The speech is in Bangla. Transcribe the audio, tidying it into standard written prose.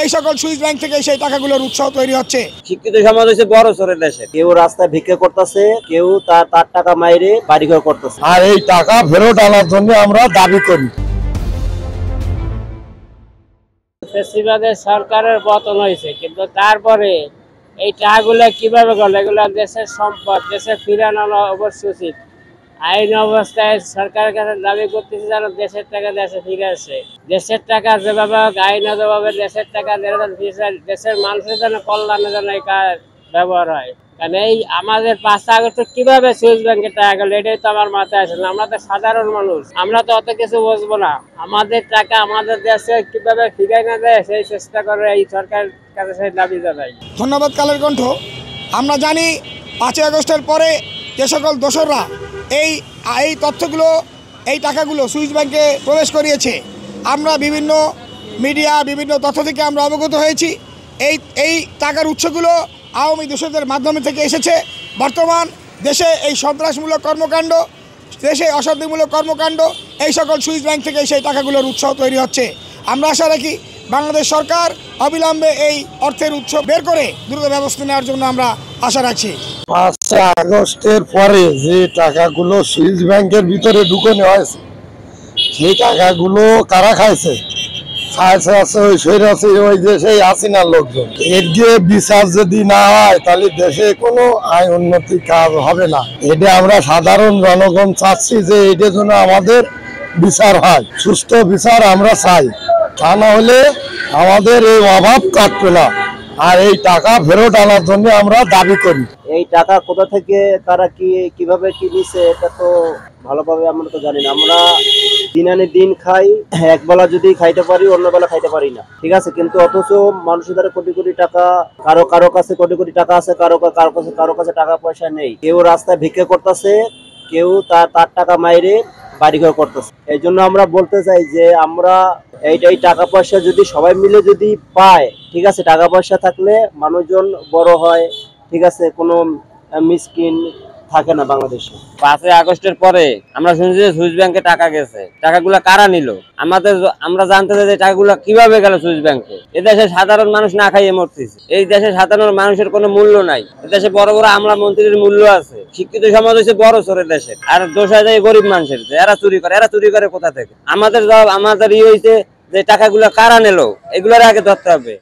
এই সকল সুইস ব্যাংক থেকে সেই টাকাগুলোর উৎস তৈরি হচ্ছে। শিক্ষিত সমাজ হচ্ছে বড় সরের দেশে, কেউ রাস্তায় ভিক্ষা করতেছে, কেউ তার টাকা মাইরে বাড়িঘর করতেছে, আর এই টাকা ফেরত আনার জন্য আমরা দাবি করি। ফেসিবাদের সরকারের পতন হয়েছে, কিন্তু তারপরে এই টাকাগুলো কিভাবে গেল, এগুলো দেশের সম্পদ, দেশে ফিরানো অবশ্যই উচিত। আইন অবস্থায় সরকারের কাছে দাবি করতেছে যেন দেশের টাকা দেশে ফিরে আসে। দেশের টাকা যেভাবে আইন যেভাবে দেশের টাকা দেশের মানুষের জন্য কল্যাণের জন্য এই ব্যবহার হয়। কারণ এই আমাদের 5 আগস্ট কিভাবে সুইস ব্যাংকে টাকা গেল এটাই তো আমার মাথায় আসে না। আমরা তো সাধারণ মানুষ, আমরা তো অত কিছু বুঝবো না। আমাদের টাকা আমাদের দেশে কিভাবে ফিরাই না দেয় সেই চেষ্টা করে এই সরকারের কাছে সেই দাবি জানাই। ধন্যবাদ কালের কণ্ঠ। আমরা জানি 5 আগস্টের পরে যে সকল দোসররা এই তথ্যগুলো, এই টাকাগুলো সুইস ব্যাংকে প্রবেশ করিয়েছে, আমরা বিভিন্ন মিডিয়া, বিভিন্ন তথ্য থেকে আমরা অবগত হয়েছি। এই টাকার উৎসগুলো আওয়ামী দোসরদের মাধ্যমে থেকে এসেছে। বর্তমান দেশে এই সন্ত্রাসমূলক কর্মকাণ্ড, দেশে অশান্তিমূলক কর্মকাণ্ড, এই সকল সুইস ব্যাংক থেকে সেই টাকাগুলোর উৎস তৈরি হচ্ছে। আমরা আশা রাখি বাংলাদেশ সরকার অবিলম্বে এই অর্থের উৎস বের করে দ্রুত ব্যবস্থা নেওয়ার জন্য আমরা আশা রাখছি। 5 আগস্টের পরে যে টাকাগুলো সুইস ব্যাংকের ভিতরে ঢুকানো হয়েছে, সেই টাকাগুলো কারা খাইছে? ওই দেশেই হাসিনার লোকজন। এর যে বিচার যদি না হয় তাহলে দেশে কোনো আয় উন্নতি কাজ হবে না। এটা আমরা সাধারণ জনগণ চাচ্ছি যে এটার জন্য আমাদের বিচার হয়, সুস্থ বিচার আমরা চাই। তা না হলে আমাদের এই অভাব কাটবে না। আর এই টাকা ফেরত আনার জন্য আমরা দাবি করি। এই টাকা কোথা থেকে তারা কিভাবে কি নিছে এটা তো ভালোভাবে আমরা তো জানি না। আমরা দিন আনে দিন খাই, একবেলা যদি খাইতে পারি অন্য বেলা খাইতে পারি না, ঠিক আছে। কিন্তু অথচ মানুষের দ্বারা কোটি কোটি টাকা, কারো কাছে কোটি কোটি টাকা আছে, কারো কাছে টাকা পয়সা নেই। কেউ রাস্তায় ভিক্ষা করতেছে, কেউ তার টাকা মাইরে বাড়িঘর করতেছে। এই জন্য আমরা বলতে চাই যে আমরা এই টাকা পয়সা যদি সবাই মিলে যদি পায়, ঠিক আছে, টাকা পয়সা থাকলে মানুষজন বড় হয়, ঠিক আছে, কোনো মিসকিন থাকে না বাংলাদেশে। 5 আগস্টের পরে আমরা শুনছি যে সুইস ব্যাংকে টাকা গেছে। টাকাগুলো কারা নিল? আমরা জানতে চাই যে টাকাগুলো কিভাবে গেল সুইস ব্যাংকে। এই দেশে সাধারণ মানুষ না খাইয়ে মরতেছে। এই দেশে সাধারণ মানুষের কোনো মূল্য নাই। এই দেশে বড় বড় আমলা মন্ত্রীর মূল্য আছে। শিক্ষিত সমাজ হচ্ছে বড় সরের দেশের, আর দোষা যায় গরিব মানুষের। এরা চুরি করে কোথা থেকে? আমাদের হয়েছে যে টাকাগুলো কারা নিল এগুলোর আগে ধরতে হবে।